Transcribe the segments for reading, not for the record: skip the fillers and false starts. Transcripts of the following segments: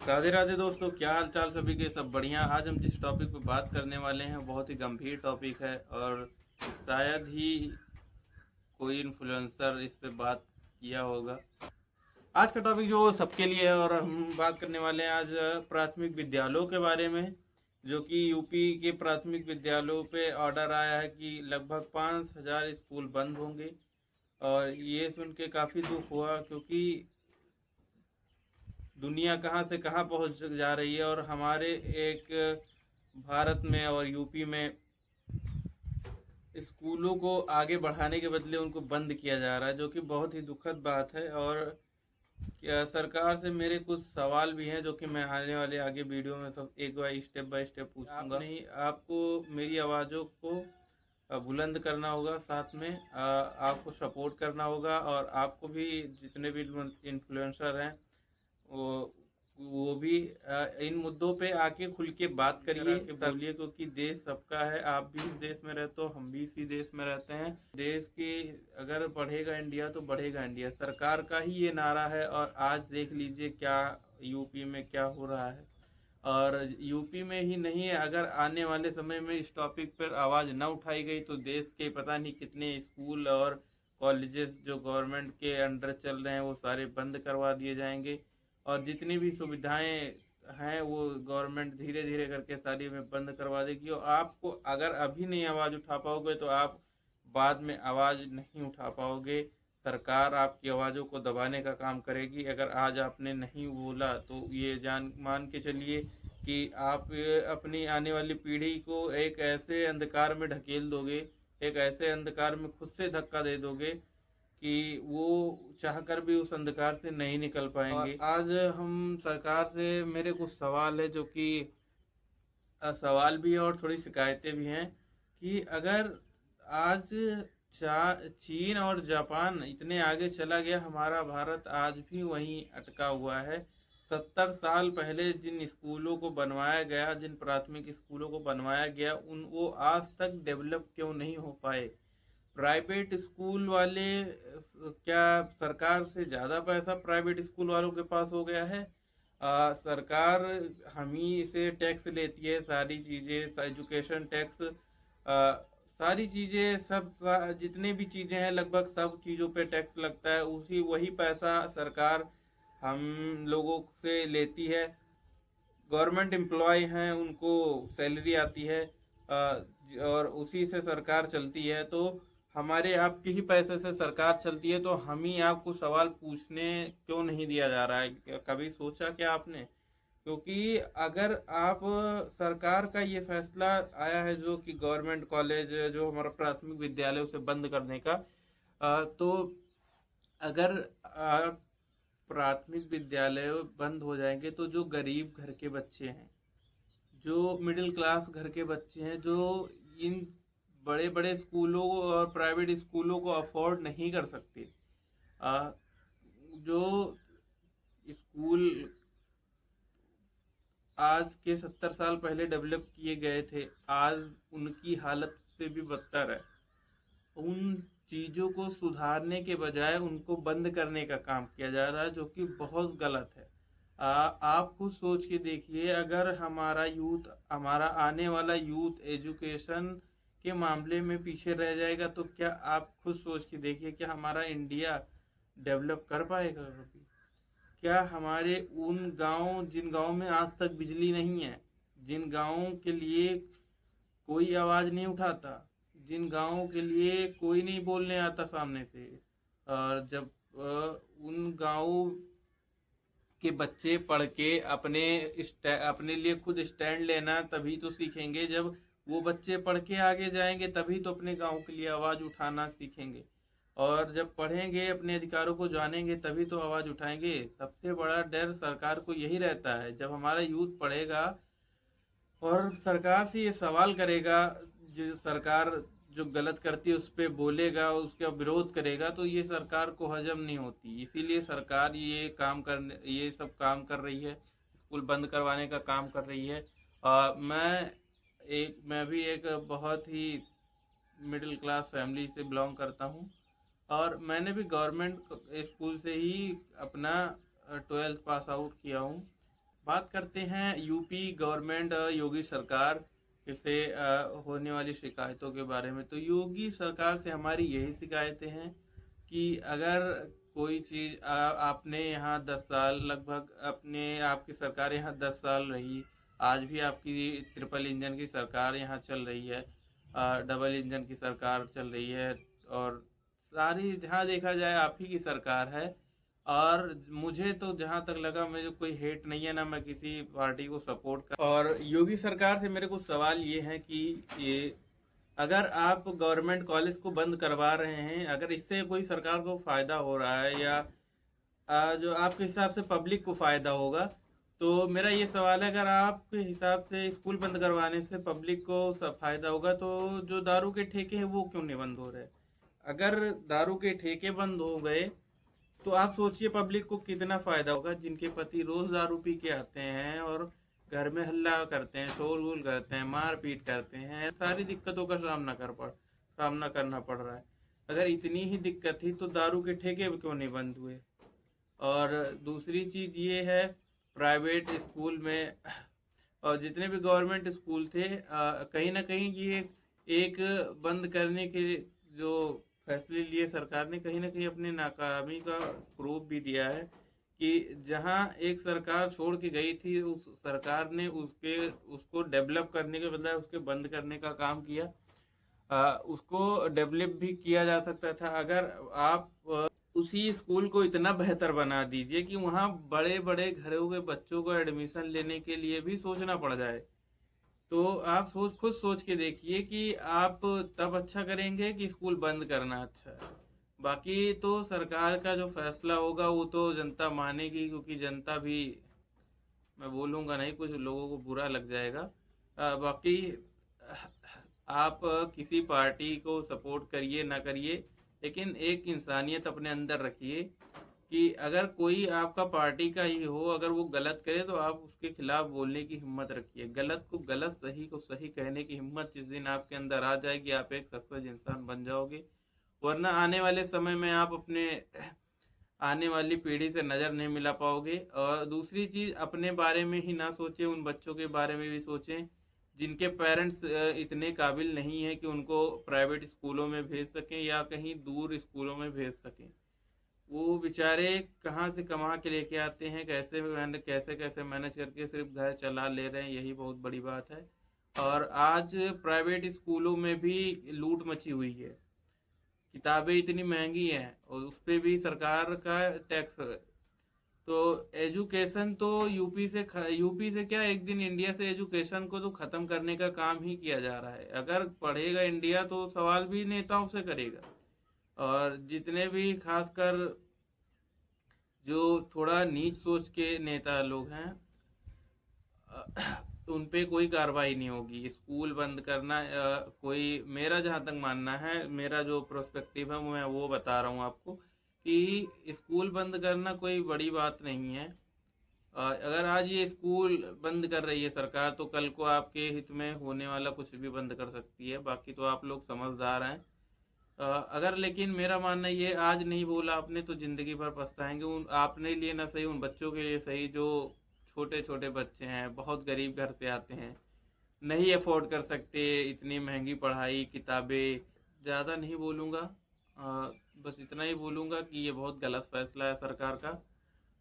राधे राधे दोस्तों, क्या हाल चाल सभी के? सब बढ़िया। आज हम जिस टॉपिक पे बात करने वाले हैं बहुत ही गंभीर टॉपिक है और शायद ही कोई इन्फ्लुएंसर इस पे बात किया होगा। आज का टॉपिक जो सबके लिए है और हम बात करने वाले हैं आज प्राथमिक विद्यालयों के बारे में, जो कि यूपी के प्राथमिक विद्यालयों पे ऑर्डर आया है कि लगभग 5,000 स्कूल बंद होंगे। और ये सुन के काफ़ी दुख हुआ, क्योंकि दुनिया कहाँ से कहाँ पहुँच जा रही है और हमारे एक भारत में और यूपी में स्कूलों को आगे बढ़ाने के बदले उनको बंद किया जा रहा है, जो कि बहुत ही दुखद बात है। और क्या सरकार से मेरे कुछ सवाल भी हैं, जो कि मैं आने वाले आगे वीडियो में सब एक बार स्टेप पूछूंगा। नहीं, आपको मेरी आवाज़ों को बुलंद करना होगा, साथ में आपको सपोर्ट करना होगा, और आपको भी जितने भी इन्फ्लुएंसर हैं वो वो भी इन मुद्दों पे आके खुल के बात करिए, कि बोलिए, क्योंकि देश सबका है। आप भी इस देश में रहते हो, हम भी इसी देश में रहते हैं। देश की अगर बढ़ेगा इंडिया तो बढ़ेगा इंडिया, सरकार का ही ये नारा है। और आज देख लीजिए क्या यूपी में क्या हो रहा है। और यूपी में ही नहीं, अगर आने वाले समय में इस टॉपिक पर आवाज़ न उठाई गई तो देश के पता नहीं कितने स्कूल और कॉलेजेस जो गवर्नमेंट के अंडर चल रहे हैं वो सारे बंद करवा दिए जाएंगे। और जितनी भी सुविधाएं हैं वो गवर्नमेंट धीरे धीरे करके सारी में बंद करवा देगी। और आपको अगर अभी नहीं आवाज़ उठा पाओगे तो आप बाद में आवाज़ नहीं उठा पाओगे। सरकार आपकी आवाज़ों को दबाने का काम करेगी। अगर आज आपने नहीं बोला तो ये जान मान के चलिए कि आप अपनी आने वाली पीढ़ी को एक ऐसे अंधकार में ढकेल दोगे, एक ऐसे अंधकार में खुद से धक्का दे दोगे कि वो चाहकर भी उस अंधकार से नहीं निकल पाएंगे। और आज हम सरकार से मेरे कुछ सवाल है, जो कि सवाल भी हैं और थोड़ी शिकायतें भी हैं, कि अगर आज चीन और जापान इतने आगे चला गया, हमारा भारत आज भी वहीं अटका हुआ है। 70 साल पहले जिन स्कूलों को बनवाया गया, जिन प्राथमिक स्कूलों को बनवाया गया, उन वो आज तक डेवलप क्यों नहीं हो पाए? प्राइवेट स्कूल वाले क्या सरकार से ज़्यादा पैसा प्राइवेट स्कूल वालों के पास हो गया है? सरकार हम ही से टैक्स लेती है, सारी चीज़ें, एजुकेशन टैक्स, सारी चीज़ें, जितने भी चीज़ें हैं लगभग सब चीज़ों पे टैक्स लगता है। उसी वही पैसा सरकार हम लोगों से लेती है। गवर्नमेंट एम्प्लॉय हैं, उनको सैलरी आती है, और उसी से सरकार चलती है। तो हमारे आपके ही पैसे से सरकार चलती है, तो हम ही आपको सवाल पूछने क्यों नहीं दिया जा रहा है? कभी सोचा क्या आपने? क्योंकि अगर आप सरकार का ये फैसला आया है, जो कि गवर्नमेंट कॉलेज जो हमारा प्राथमिक विद्यालय उसे बंद करने का, तो अगर प्राथमिक विद्यालय बंद हो जाएंगे तो जो गरीब घर के बच्चे हैं, जो मिडिल क्लास घर के बच्चे हैं, जो इन बड़े बड़े स्कूलों और प्राइवेट स्कूलों को अफोर्ड नहीं कर सकते, आ, जो स्कूल आज के 70 साल पहले डेवलप किए गए थे, आज उनकी हालत से भी बदतर है। उन चीज़ों को सुधारने के बजाय उनको बंद करने का काम किया जा रहा है, जो कि बहुत गलत है। आप खुद सोच के देखिए, अगर हमारा यूथ, हमारा आने वाला यूथ एजुकेशन के मामले में पीछे रह जाएगा, तो क्या आप खुद सोच के देखिए, क्या हमारा इंडिया डेवलप कर पाएगा कभी? क्या हमारे उन गांव, जिन गांव में आज तक बिजली नहीं है, जिन गांवों के लिए कोई आवाज़ नहीं उठाता, जिन गांवों के लिए कोई नहीं बोलने आता सामने से, और जब उन गांवों के बच्चे पढ़ के अपने लिए खुद स्टैंड लेना तभी तो सीखेंगे। जब वो बच्चे पढ़ के आगे जाएंगे तभी तो अपने गांव के लिए आवाज़ उठाना सीखेंगे। और जब पढ़ेंगे, अपने अधिकारों को जानेंगे, तभी तो आवाज़ उठाएंगे। सबसे बड़ा डर सरकार को यही रहता है, जब हमारा यूथ पढ़ेगा और सरकार से ये सवाल करेगा, जो सरकार जो गलत करती है उस पर बोलेगा, उसका विरोध करेगा, तो ये सरकार को हजम नहीं होती। इसीलिए सरकार ये सब काम कर रही है, स्कूल बंद करवाने का काम कर रही है। मैं भी एक बहुत ही मिडिल क्लास फैमिली से बिलोंग करता हूँ, और मैंने भी गवर्नमेंट स्कूल से ही अपना 12th पास आउट किया हूँ, बात करते हैं यूपी गवर्नमेंट योगी सरकार से होने वाली शिकायतों के बारे में। तो योगी सरकार से हमारी यही शिकायतें हैं कि अगर कोई चीज़ आपने यहाँ 10 साल लगभग अपने आपकी सरकार यहाँ 10 साल रही, आज भी आपकी ट्रिपल इंजन की सरकार यहाँ चल रही है, डबल इंजन की सरकार चल रही है, और सारी जहाँ देखा जाए आप ही की सरकार है। और मुझे तो जहाँ तक लगा, मुझे कोई हेट नहीं है, ना मैं किसी पार्टी को सपोर्ट कर। और योगी सरकार से मेरे कुछ सवाल ये हैं कि ये अगर आप गवर्नमेंट कॉलेज को बंद करवा रहे हैं, अगर इससे कोई सरकार को फ़ायदा हो रहा है या जो आपके हिसाब से पब्लिक को फ़ायदा होगा, तो मेरा ये सवाल है, अगर आपके हिसाब से स्कूल बंद करवाने से पब्लिक को फ़ायदा होगा, तो जो दारू के ठेके हैं वो क्यों नहीं बंद हो रहे? अगर दारू के ठेके बंद हो गए तो आप सोचिए पब्लिक को कितना फ़ायदा होगा, जिनके पति रोज़ दारू पी के आते हैं और घर में हल्ला करते हैं, शोरगुल करते हैं, मारपीट करते हैं, सारी दिक्कतों का सामना करना पड़ रहा है। अगर इतनी ही दिक्कत थी तो दारू के ठेके क्यों नहीं बंद हुए? और दूसरी चीज़ ये है, प्राइवेट स्कूल में और जितने भी गवर्नमेंट स्कूल थे, कहीं ना कहीं ये एक बंद करने के जो फैसले लिए सरकार ने, कहीं ना कहीं अपनी नाकामी का प्रूफ भी दिया है कि जहां एक सरकार छोड़ के गई थी, उस सरकार ने उसको डेवलप करने के बजाय उसके बंद करने का काम किया। उसको डेवलप भी किया जा सकता था अगर आप उसी स्कूल को इतना बेहतर बना दीजिए कि वहाँ बड़े बड़े घरों के बच्चों को एडमिशन लेने के लिए भी सोचना पड़ जाए। तो आप खुद सोच के देखिए कि आप तब अच्छा करेंगे कि स्कूल बंद करना अच्छा है। बाकी तो सरकार का जो फैसला होगा वो तो जनता मानेगी, क्योंकि जनता भी, मैं बोलूँगा नहीं, कुछ लोगों को बुरा लग जाएगा। बाकी आप किसी पार्टी को सपोर्ट करिए ना करिए, लेकिन एक इंसानियत अपने अंदर रखिए कि अगर कोई आपका पार्टी का ही हो, अगर वो गलत करे तो आप उसके खिलाफ बोलने की हिम्मत रखिए। गलत को गलत, सही को सही कहने की हिम्मत जिस दिन आपके अंदर आ जाएगी, आप एक सक्सेस इंसान बन जाओगे। वरना आने वाले समय में आप अपने आने वाली पीढ़ी से नज़र नहीं मिला पाओगे। और दूसरी चीज़, अपने बारे में ही ना सोचें, उन बच्चों के बारे में भी सोचें जिनके पेरेंट्स इतने काबिल नहीं हैं कि उनको प्राइवेट स्कूलों में भेज सकें या कहीं दूर स्कूलों में भेज सकें। वो बेचारे कहाँ से कमा के लेके आते हैं, कैसे कैसे मैनेज करके सिर्फ घर चला ले रहे हैं, यही बहुत बड़ी बात है। और आज प्राइवेट स्कूलों में भी लूट मची हुई है। किताबें इतनी महंगी हैं और उस पर भी सरकार का टैक्स है। तो एजुकेशन तो यूपी से क्या, एक दिन इंडिया से एजुकेशन को तो ख़त्म करने का काम ही किया जा रहा है। अगर पढ़ेगा इंडिया तो सवाल भी नेताओं से करेगा। और जितने भी खासकर जो थोड़ा नीच सोच के नेता लोग हैं, उन पे कोई कार्रवाई नहीं होगी। स्कूल बंद करना कोई, मेरा जहाँ तक मानना है, मेरा जो प्रोस्पेक्टिव है मैं वो बता रहा हूँ आपको कि स्कूल बंद करना कोई बड़ी बात नहीं है। अगर आज ये स्कूल बंद कर रही है सरकार, तो कल को आपके हित में होने वाला कुछ भी बंद कर सकती है। बाकी तो आप लोग समझदार हैं। अगर, लेकिन मेरा मानना ये, आज नहीं बोला आपने तो ज़िंदगी भर पछताएंगे। उन आपने लिए ना सही, उन बच्चों के लिए सही जो छोटे छोटे बच्चे हैं, बहुत गरीब घर से आते हैं, नहीं अफोर्ड कर सकते इतनी महंगी पढ़ाई, किताबें। ज़्यादा नहीं बोलूँगा, बस इतना ही बोलूँगा कि ये बहुत गलत फैसला है सरकार का।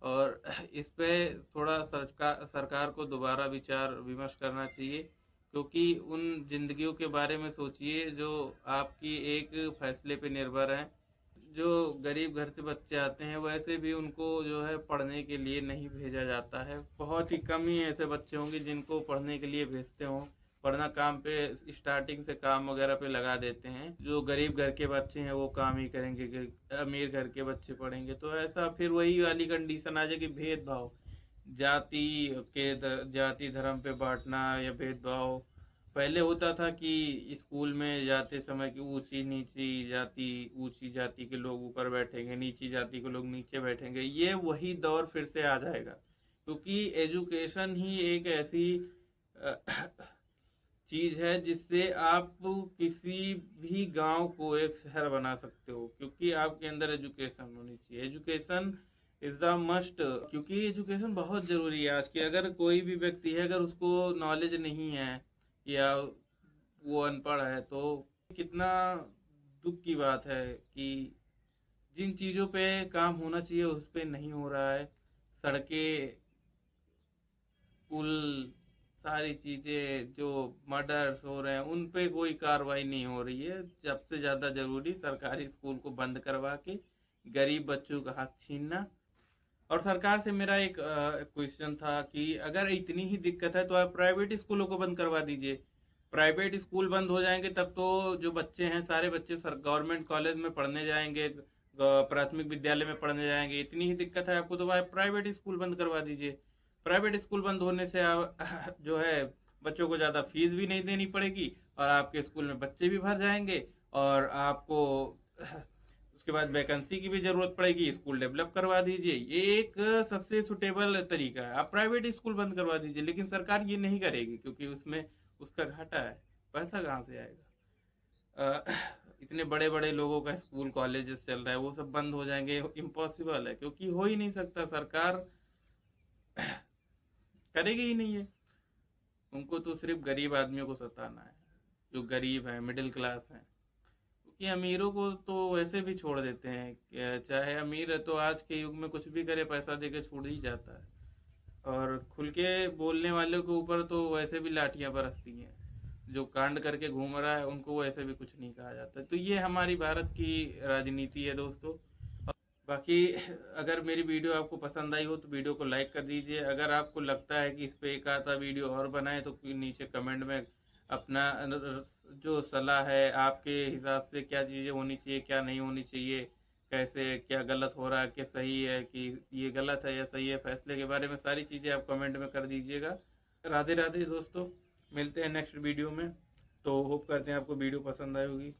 और इस पे थोड़ा सरकार को दोबारा विचार विमर्श करना चाहिए, क्योंकि उन जिंदगियों के बारे में सोचिए जो आपकी एक फैसले पे निर्भर हैं। जो गरीब घर से बच्चे आते हैं, वैसे भी उनको जो है पढ़ने के लिए नहीं भेजा जाता है। बहुत ही कम ही ऐसे बच्चे होंगे जिनको पढ़ने के लिए भेजते हों, वरना काम पे, स्टार्टिंग से काम वगैरह पे लगा देते हैं। जो गरीब घर के बच्चे हैं वो काम ही करेंगे कि अमीर घर के बच्चे पढ़ेंगे। तो ऐसा फिर वही वाली कंडीशन आ जाएगी, भेदभाव, जाति धर्म पे बांटना या भेदभाव। पहले होता था कि स्कूल में जाते समय कि ऊंची जाति के लोग ऊपर बैठेंगे, नीची जाति के लोग नीचे बैठेंगे। ये वही दौर फिर से आ जाएगा, क्योंकि एजुकेशन ही एक ऐसी चीज़ है जिससे आप किसी भी गांव को एक शहर बना सकते हो, क्योंकि आपके अंदर एजुकेशन होनी चाहिए। एजुकेशन इज द मस्ट, क्योंकि एजुकेशन बहुत ज़रूरी है आज के। अगर कोई भी व्यक्ति है, अगर उसको नॉलेज नहीं है या वो अनपढ़ है, तो कितना दुख की बात है कि जिन चीज़ों पे काम होना चाहिए उस पे नहीं हो रहा है। सड़कें, पुल, सारी चीज़ें जो मर्डर्स हो रहे हैं उन पे कोई कार्रवाई नहीं हो रही है। सबसे ज़्यादा ज़रूरी सरकारी स्कूल को बंद करवा के गरीब बच्चों का हक छीनना। और सरकार से मेरा एक क्वेश्चन था कि अगर इतनी ही दिक्कत है तो आप प्राइवेट स्कूलों को बंद करवा दीजिए। प्राइवेट स्कूल बंद हो जाएंगे तब तो जो बच्चे हैं सारे बच्चे सर गवर्नमेंट कॉलेज में पढ़ने जाएंगे, प्राथमिक विद्यालय में पढ़ने जाएंगे। इतनी ही दिक्कत है आपको तो आप प्राइवेट स्कूल बंद करवा दीजिए। प्राइवेट स्कूल बंद होने से आप जो है बच्चों को ज़्यादा फीस भी नहीं देनी पड़ेगी और आपके स्कूल में बच्चे भी भर जाएंगे। और आपको उसके बाद वैकेंसी की भी ज़रूरत पड़ेगी, स्कूल डेवलप करवा दीजिए। ये एक सबसे सुटेबल तरीका है। आप प्राइवेट स्कूल बंद करवा दीजिए, लेकिन सरकार ये नहीं करेगी क्योंकि उसमें उसका घाटा है। पैसा कहाँ से आएगा? इतने बड़े बड़े लोगों का स्कूल कॉलेजेस चल रहा है, वो सब बंद हो जाएंगे, इम्पॉसिबल है क्योंकि हो ही नहीं सकता। सरकार करेगी ही नहीं है। उनको तो सिर्फ गरीब आदमियों को सताना है, जो गरीब है, मिडिल क्लास है। क्योंकि अमीरों को तो वैसे भी छोड़ देते हैं, चाहे अमीर है तो आज के युग में कुछ भी करे पैसा देके छोड़ ही जाता है। और खुल के बोलने वालों के ऊपर तो वैसे भी लाठियां बरसती हैं। जो कांड करके घूम रहा है उनको वैसे भी कुछ नहीं कहा जाता। तो ये हमारी भारत की राजनीति है दोस्तों। बाकी अगर मेरी वीडियो आपको पसंद आई हो तो वीडियो को लाइक कर दीजिए। अगर आपको लगता है कि इस पे एक आधा वीडियो और बनाए तो नीचे कमेंट में अपना जो सलाह है, आपके हिसाब से क्या चीज़ें होनी चाहिए, क्या नहीं होनी चाहिए, कैसे क्या गलत हो रहा है, क्या सही है, कि ये गलत है या सही है, फैसले के बारे में सारी चीज़ें आप कमेंट में कर दीजिएगा। राधे राधे दोस्तों, मिलते हैं नेक्स्ट वीडियो में। तो होप करते हैं आपको वीडियो पसंद आई होगी।